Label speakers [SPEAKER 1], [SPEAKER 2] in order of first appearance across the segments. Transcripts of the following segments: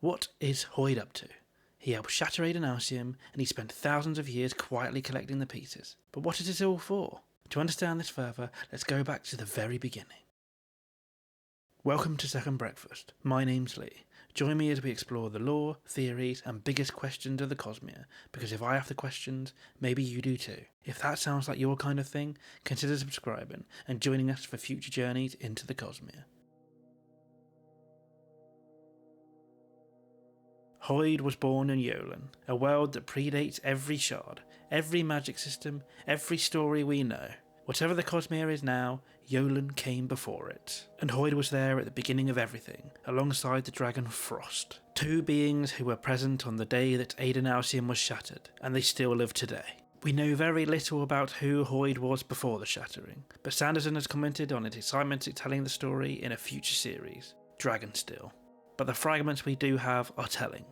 [SPEAKER 1] What is Hoid up to? He helped shatter Adonalsium, and he spent thousands of years quietly collecting the pieces. But what is it all for? To understand this further, let's go back to the very beginning. Welcome to Second Breakfast. My name's Lee. Join me as we explore the lore, theories, and biggest questions of the Cosmere, because if I have the questions, maybe you do too. If that sounds like your kind of thing, consider subscribing and joining us for future journeys into the Cosmere. Hoid was born in Yolen, a world that predates every shard, every magic system, every story we know. Whatever the Cosmere is now, Yolen came before it. And Hoid was there at the beginning of everything, alongside the dragon Frost. Two beings who were present on the day that Adonalsium was shattered, and they still live today. We know very little about who Hoid was before the shattering, but Sanderson has commented on his excitement at telling the story in a future series, Dragonsteel. But the fragments we do have are telling.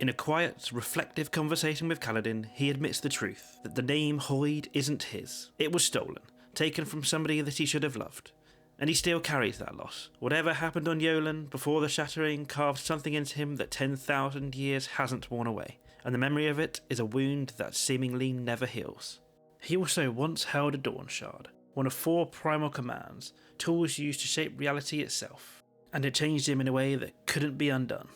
[SPEAKER 1] In a quiet, reflective conversation with Kaladin, he admits the truth, that the name Hoid isn't his. It was stolen, taken from somebody that he should have loved. And he still carries that loss. Whatever happened on Yolen before the shattering carved something into him that 10,000 years hasn't worn away, and the memory of it is a wound that seemingly never heals. He also once held a Dawnshard, one of 4 primal commands, tools used to shape reality itself, and it changed him in a way that couldn't be undone.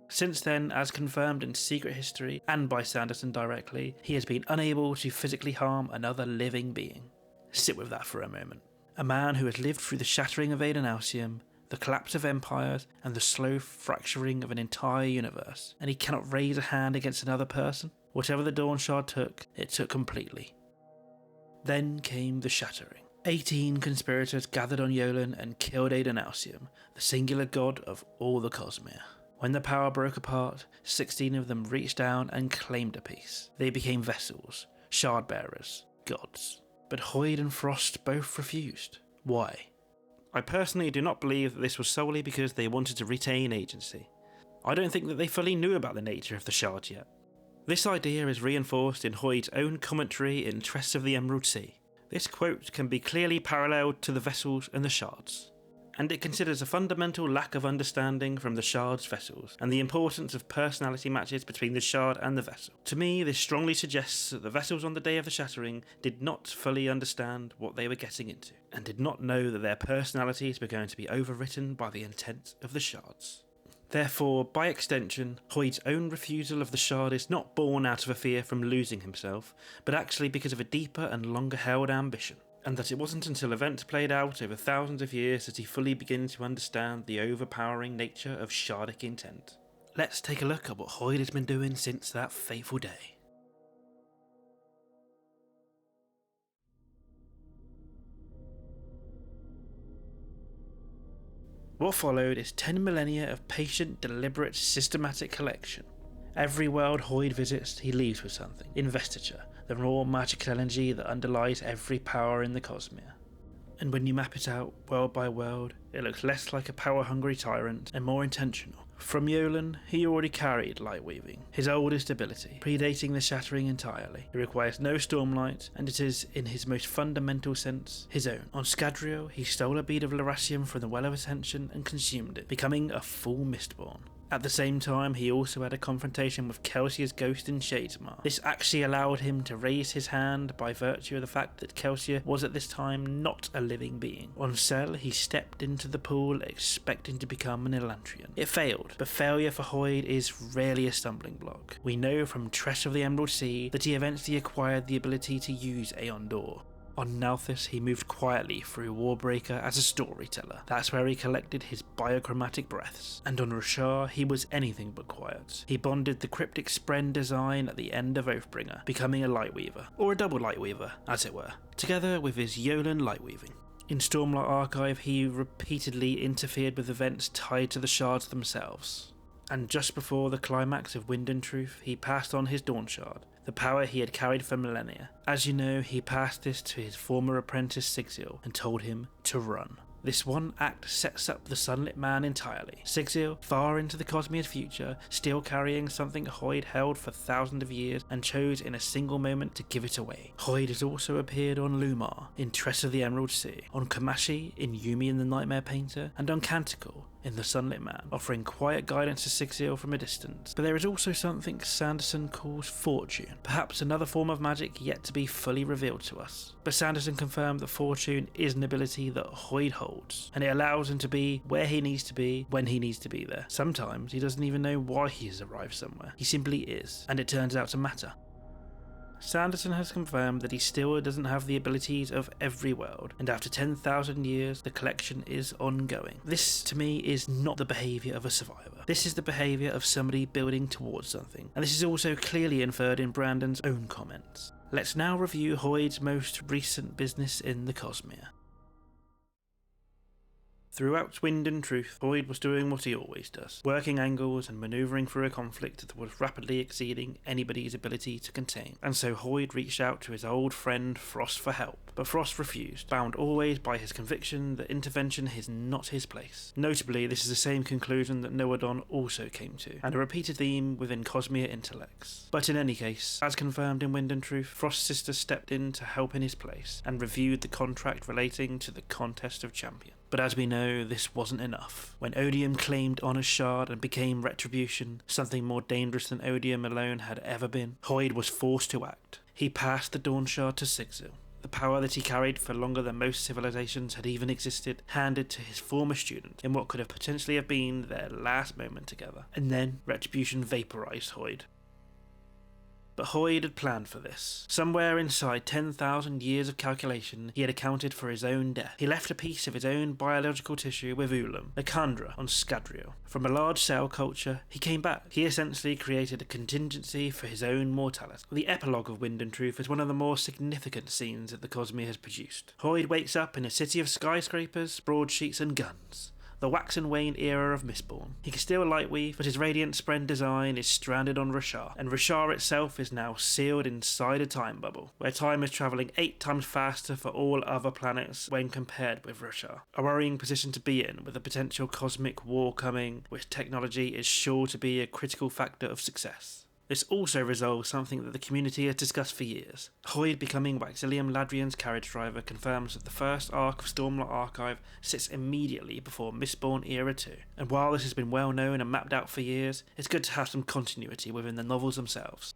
[SPEAKER 1] Since then, as confirmed in Secret History and by Sanderson directly, he has been unable to physically harm another living being. Sit with that for a moment. A man who has lived through the shattering of Adonalsium, the collapse of empires, and the slow fracturing of an entire universe, and he cannot raise a hand against another person? Whatever the Dawnshard took, it took completely. Then came the shattering. 18 conspirators gathered on Yolen and killed Adonalsium, the singular god of all the Cosmere. When the power broke apart, 16 of them reached down and claimed a piece. They became vessels, shard bearers, gods. But Hoid and Frost both refused. Why? I personally do not believe that this was solely because they wanted to retain agency. I don't think that they fully knew about the nature of the shards yet. This idea is reinforced in Hoid's own commentary in Tress of the Emerald Sea. This quote can be clearly paralleled to the vessels and the shards, and it considers a fundamental lack of understanding from the shard's vessels, and the importance of personality matches between the shard and the vessel. To me, this strongly suggests that the vessels on the day of the shattering did not fully understand what they were getting into, and did not know that their personalities were going to be overwritten by the intent of the shards. Therefore, by extension, Hoid's own refusal of the shard is not born out of a fear from losing himself, but actually because of a deeper and longer held ambition. And that it wasn't until events played out over thousands of years that he fully began to understand the overpowering nature of shardic intent. Let's take a look at what Hoid has been doing since that fateful day. What followed is 10 millennia of patient, deliberate, systematic collection. Every world Hoid visits, he leaves with something. Investiture, the raw magical energy that underlies every power in the Cosmere. And when you map it out, world by world, it looks less like a power-hungry tyrant and more intentional. From Yolen, he already carried lightweaving, his oldest ability, predating the shattering entirely. It requires no stormlight, and it is, in his most fundamental sense, his own. On Scadrial, he stole a bead of Lerasium from the Well of Ascension and consumed it, becoming a full Mistborn. At the same time, he also had a confrontation with Kelsia's ghost in Shadesmar. This actually allowed him to raise his hand by virtue of the fact that Kelsia was at this time not a living being. On Sel, he stepped into the pool expecting to become an Elantrian. It failed, but failure for Hoid is rarely a stumbling block. We know from Tress of the Emerald Sea that he eventually acquired the ability to use Aeon Door. On Nalthis, he moved quietly through Warbreaker as a storyteller. That's where he collected his biochromatic breaths. And on Roshar, he was anything but quiet. He bonded the cryptic Spren design at the end of Oathbringer, becoming a Lightweaver, or a double Lightweaver, as it were, together with his Yolen Lightweaving. In Stormlight Archive, he repeatedly interfered with events tied to the shards themselves. And just before the climax of Wind and Truth, he passed on his Dawnshard, the power he had carried for millennia. As you know, he passed this to his former apprentice Sigzil and told him to run. This one act sets up the Sunlit Man entirely. Sigzil, far into the Cosmere's future, still carrying something Hoid held for thousands of years and chose in a single moment to give it away. Hoid has also appeared on Lumar in Tress of the Emerald Sea, on Kamashi in Yumi and the Nightmare Painter, and on Canticle in the Sunlit Man, offering quiet guidance to Sigil from a distance. But there is also something Sanderson calls fortune, perhaps another form of magic yet to be fully revealed to us. But Sanderson confirmed that fortune is an ability that Hoid holds, and it allows him to be where he needs to be when he needs to be there. Sometimes he doesn't even know why he has arrived somewhere, he simply is, and it turns out to matter. Sanderson has confirmed that he still doesn't have the abilities of every world, and after 10,000 years, the collection is ongoing. This, to me, is not the behaviour of a survivor. This is the behaviour of somebody building towards something, and this is also clearly inferred in Brandon's own comments. Let's now review Hoid's most recent business in the Cosmere. Throughout Wind and Truth, Hoid was doing what he always does, working angles and manoeuvring through a conflict that was rapidly exceeding anybody's ability to contain. And so Hoid reached out to his old friend Frost for help, but Frost refused, bound always by his conviction that intervention is not his place. Notably, this is the same conclusion that Noadon also came to, and a repeated theme within Cosmere intellects. But in any case, as confirmed in Wind and Truth, Frost's sister stepped in to help in his place, and reviewed the contract relating to the Contest of Champions. But as we know, this wasn't enough. When Odium claimed Honor's Shard and became Retribution, something more dangerous than Odium alone had ever been, Hoid was forced to act. He passed the Dawnshard to Sigil, the power that he carried for longer than most civilizations had even existed, handed to his former student in what could have potentially have been their last moment together. And then Retribution vaporized Hoid. But Hoid had planned for this. Somewhere inside 10,000 years of calculation, he had accounted for his own death. He left a piece of his own biological tissue with Ulam, the Kandra on Scadrial. From a large cell culture, he came back. He essentially created a contingency for his own mortality. The epilogue of Wind and Truth is one of the more significant scenes that the Cosmere has produced. Hoid wakes up in a city of skyscrapers, broadsheets and guns. The wax and wane era of Mistborn. He can still lightweave, but his radiant spren design is stranded on Rashar, and Rashar itself is now sealed inside a time bubble, where time is travelling 8 times faster for all other planets when compared with Rashar. A worrying position to be in, with a potential cosmic war coming, which technology is sure to be a critical factor of success. This also resolves something that the community has discussed for years. Hoid becoming Waxilium Ladrian's carriage driver confirms that the first arc of Stormlight Archive sits immediately before Mistborn Era 2, and while this has been well known and mapped out for years, it's good to have some continuity within the novels themselves.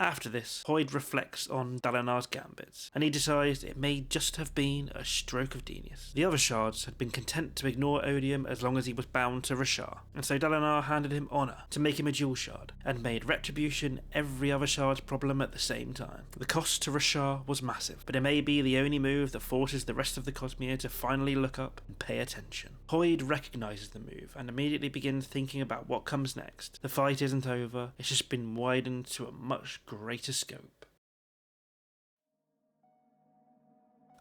[SPEAKER 1] After this, Hoid reflects on Dalinar's gambits, and he decides it may just have been a stroke of genius. The other shards had been content to ignore Odium as long as he was bound to Rashar, and so Dalinar handed him Honor to make him a dual shard, and made Retribution every other shard's problem at the same time. The cost to Rashar was massive, but it may be the only move that forces the rest of the Cosmere to finally look up and pay attention. Hoid recognises the move, and immediately begins thinking about what comes next. The fight isn't over, it's just been widened to a much greater scope.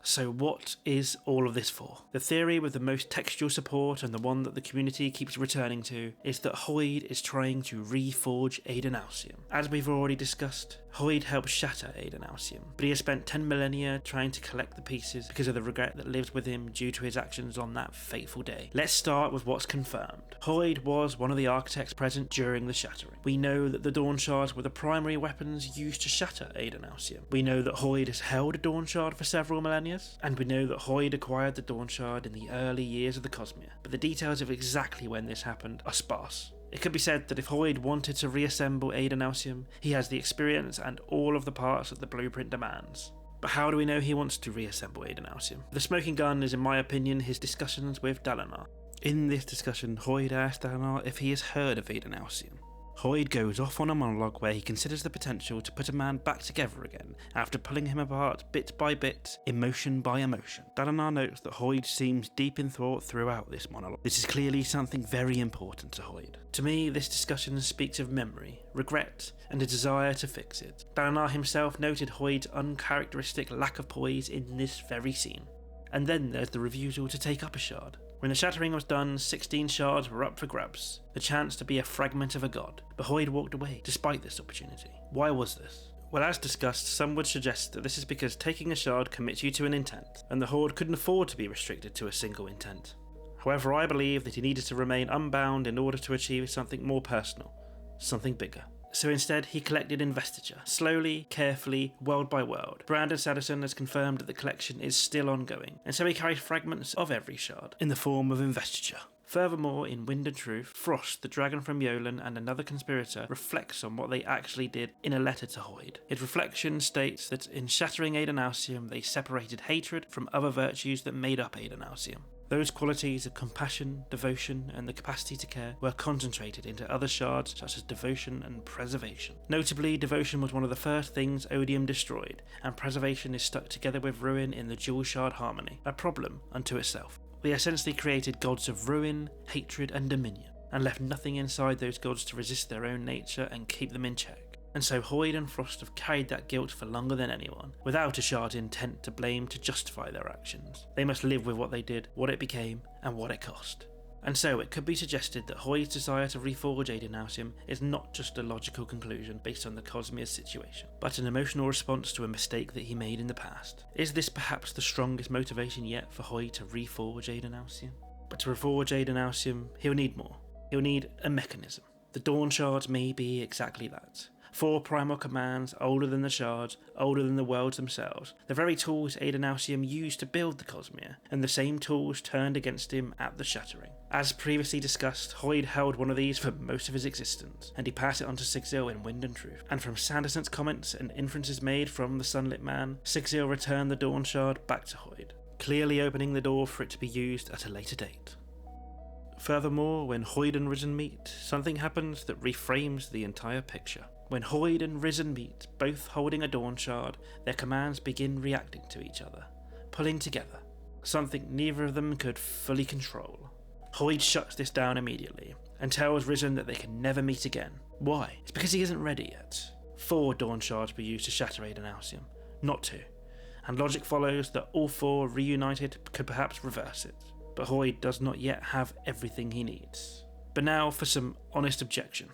[SPEAKER 1] So what is all of this for? The theory with the most textual support, and the one that the community keeps returning to, is that Hoid is trying to reforge Adonalsium. As we've already discussed, Hoid helped shatter Adonalsium, but he has spent 10 millennia trying to collect the pieces because of the regret that lives with him due to his actions on that fateful day. Let's start with what's confirmed. Hoid was one of the architects present during the shattering. We know that the Dawnshards were the primary weapons used to shatter Adonalsium. We know that Hoid has held a Dawnshard for several millennia, and we know that Hoid acquired the Dawnshard in the early years of the Cosmere, but the details of exactly when this happened are sparse. It could be said that if Hoid wanted to reassemble Adonalsium, he has the experience and all of the parts that the blueprint demands. But how do we know he wants to reassemble Adonalsium? The smoking gun is, in my opinion, his discussions with Dalinar. In this discussion, Hoid asked Dalinar if he has heard of Adonalsium. Hoid goes off on a monologue where he considers the potential to put a man back together again after pulling him apart bit by bit, emotion by emotion. Dalinar notes that Hoid seems deep in thought throughout this monologue. This is clearly something very important to Hoid. To me, this discussion speaks of memory, regret, and a desire to fix it. Dalinar himself noted Hoid's uncharacteristic lack of poise in this very scene. And then there's the refusal to take up a shard. When the shattering was done, 16 shards were up for grabs, the chance to be a fragment of a god, but Hoid walked away despite this opportunity. Why was this? Well, as discussed, some would suggest that this is because taking a shard commits you to an intent, and the Horde couldn't afford to be restricted to a single intent. However, I believe that he needed to remain unbound in order to achieve something more personal, something bigger. So instead, he collected Investiture, slowly, carefully, world by world. Brandon Sanderson has confirmed that the collection is still ongoing, and so he carried fragments of every shard, in the form of Investiture. Furthermore, in Wind and Truth, Frost, the dragon from Yolen, and another conspirator reflects on what they actually did in a letter to Hoid. His reflection states that in Shattering Adonalsium they separated hatred from other virtues that made up Adonalsium. Those qualities of compassion, devotion, and the capacity to care were concentrated into other shards such as devotion and preservation. Notably, devotion was one of the first things Odium destroyed, and preservation is stuck together with ruin in the dual shard harmony, a problem unto itself. They essentially created gods of ruin, hatred, and dominion, and left nothing inside those gods to resist their own nature and keep them in check. And so Hoid and Frost have carried that guilt for longer than anyone, without a shard intent to blame to justify their actions. They must live with what they did, what it became, and what it cost. And so it could be suggested that Hoid's desire to reforge Adonalsium is not just a logical conclusion based on the Cosmere's situation, but an emotional response to a mistake that he made in the past. Is this perhaps the strongest motivation yet for Hoid to reforge Adonalsium? But to reforge Adonalsium, he'll need more. He'll need a mechanism. The Dawnshards may be exactly that. 4 primal commands, older than the shards, older than the worlds themselves, the very tools Adonalsium used to build the Cosmere, and the same tools turned against him at the Shattering. As previously discussed, Hoid held one of these for most of his existence, and he passed it on to Sigzil in Wind and Truth. And from Sanderson's comments and inferences made from the Sunlit Man, Sigzil returned the Dawnshard back to Hoid, clearly opening the door for it to be used at a later date. Furthermore, when Hoid and Risen meet, something happens that reframes the entire picture. When Hoid and Risen meet, both holding a Dawnshard, their commands begin reacting to each other, pulling together, something neither of them could fully control. Hoid shuts this down immediately, and tells Risen that they can never meet again. Why? It's because he isn't ready yet. 4 Dawnshards were used to shatter Adonalsium, not 2, and logic follows that all 4 reunited could perhaps reverse it. But Hoid does not yet have everything he needs. But now for some honest objection.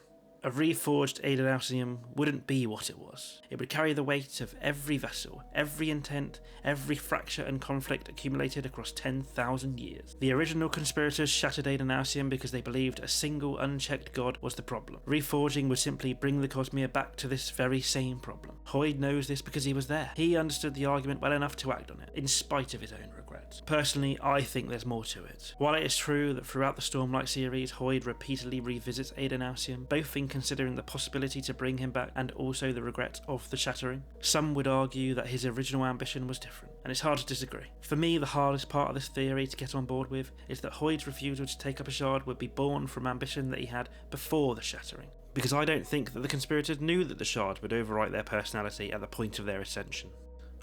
[SPEAKER 1] A reforged Adonalsium wouldn't be what it was. It would carry the weight of every vessel, every intent, every fracture and conflict accumulated across 10,000 years. The original conspirators shattered Adonalsium because they believed a single unchecked god was the problem. Reforging would simply bring the Cosmere back to this very same problem. Hoid knows this because he was there. He understood the argument well enough to act on it, in spite of his own regrets. Personally, I think there's more to it. While it is true that throughout the Stormlight series, Hoid repeatedly revisits Adonalsium, both in considering the possibility to bring him back and also the regret of the Shattering, some would argue that his original ambition was different, and it's hard to disagree. For me, the hardest part of this theory to get on board with is that Hoid's refusal to take up a shard would be born from ambition that he had before the Shattering, because I don't think that the conspirators knew that the shard would overwrite their personality at the point of their ascension.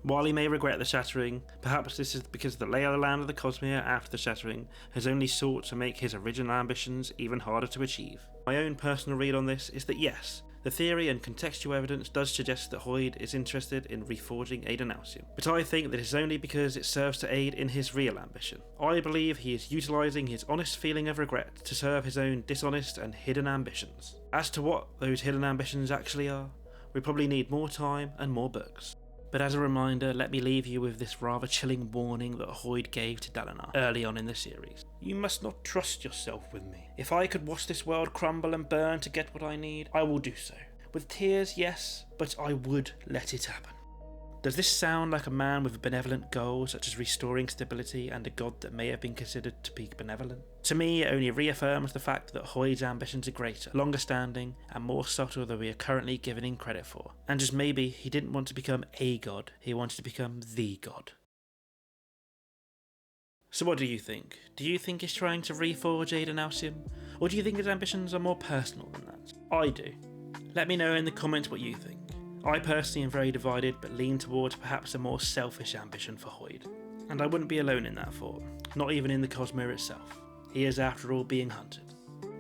[SPEAKER 1] While he may regret the Shattering, perhaps this is because the lay of the land of the Cosmere after the Shattering has only sought to make his original ambitions even harder to achieve. My own personal read on this is that yes, the theory and contextual evidence does suggest that Hoid is interested in reforging Adonalsium, but I think that it's only because it serves to aid in his real ambition. I believe he is utilising his honest feeling of regret to serve his own dishonest and hidden ambitions. As to what those hidden ambitions actually are, we probably need more time and more books. But as a reminder, let me leave you with this rather chilling warning that Hoid gave to Dalinar early on in the series. You must not trust yourself with me. If I could watch this world crumble and burn to get what I need, I will do so. With tears, yes, but I would let it happen. Does this sound like a man with a benevolent goal, such as restoring stability and a god that may have been considered to be benevolent? To me, it only reaffirms the fact that Hoid's ambitions are greater, longer standing, and more subtle than we are currently giving him credit for. And just maybe, he didn't want to become a god, he wanted to become the god. So what do you think? Do you think he's trying to reforge Adonalsium? Or do you think his ambitions are more personal than that? I do. Let me know in the comments what you think. I personally am very divided, but lean towards perhaps a more selfish ambition for Hoid. And I wouldn't be alone in that thought, not even in the Cosmere itself. He is after all being hunted.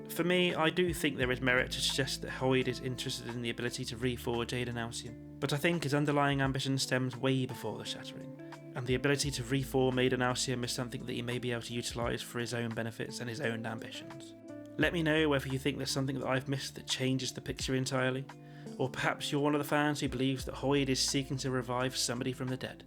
[SPEAKER 1] For me, I do think there is merit to suggest that Hoid is interested in the ability to reforge Adonalsium, but I think his underlying ambition stems way before the Shattering, and the ability to reform Adonalsium is something that he may be able to utilise for his own benefits and his own ambitions. Let me know whether you think there's something that I've missed that changes the picture entirely, or perhaps you're one of the fans who believes that Hoid is seeking to revive somebody from the dead.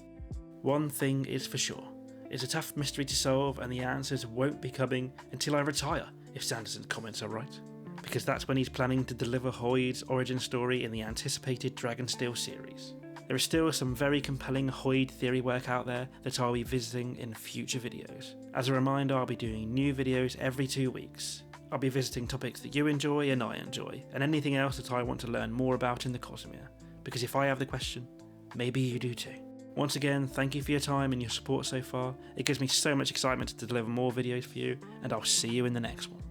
[SPEAKER 1] One thing is for sure, it's a tough mystery to solve and the answers won't be coming until I retire, if Sanderson's comments are right, because that's when he's planning to deliver Hoid's origin story in the anticipated Dragonsteel series. There is still some very compelling Hoid theory work out there that I'll be visiting in future videos. As a reminder, I'll be doing new videos every 2 weeks. I'll be visiting topics that you enjoy and I enjoy, and anything else that I want to learn more about in the Cosmere, because if I have the question, maybe you do too. Once again, thank you for your time and your support so far. It gives me so much excitement to deliver more videos for you, and I'll see you in the next one.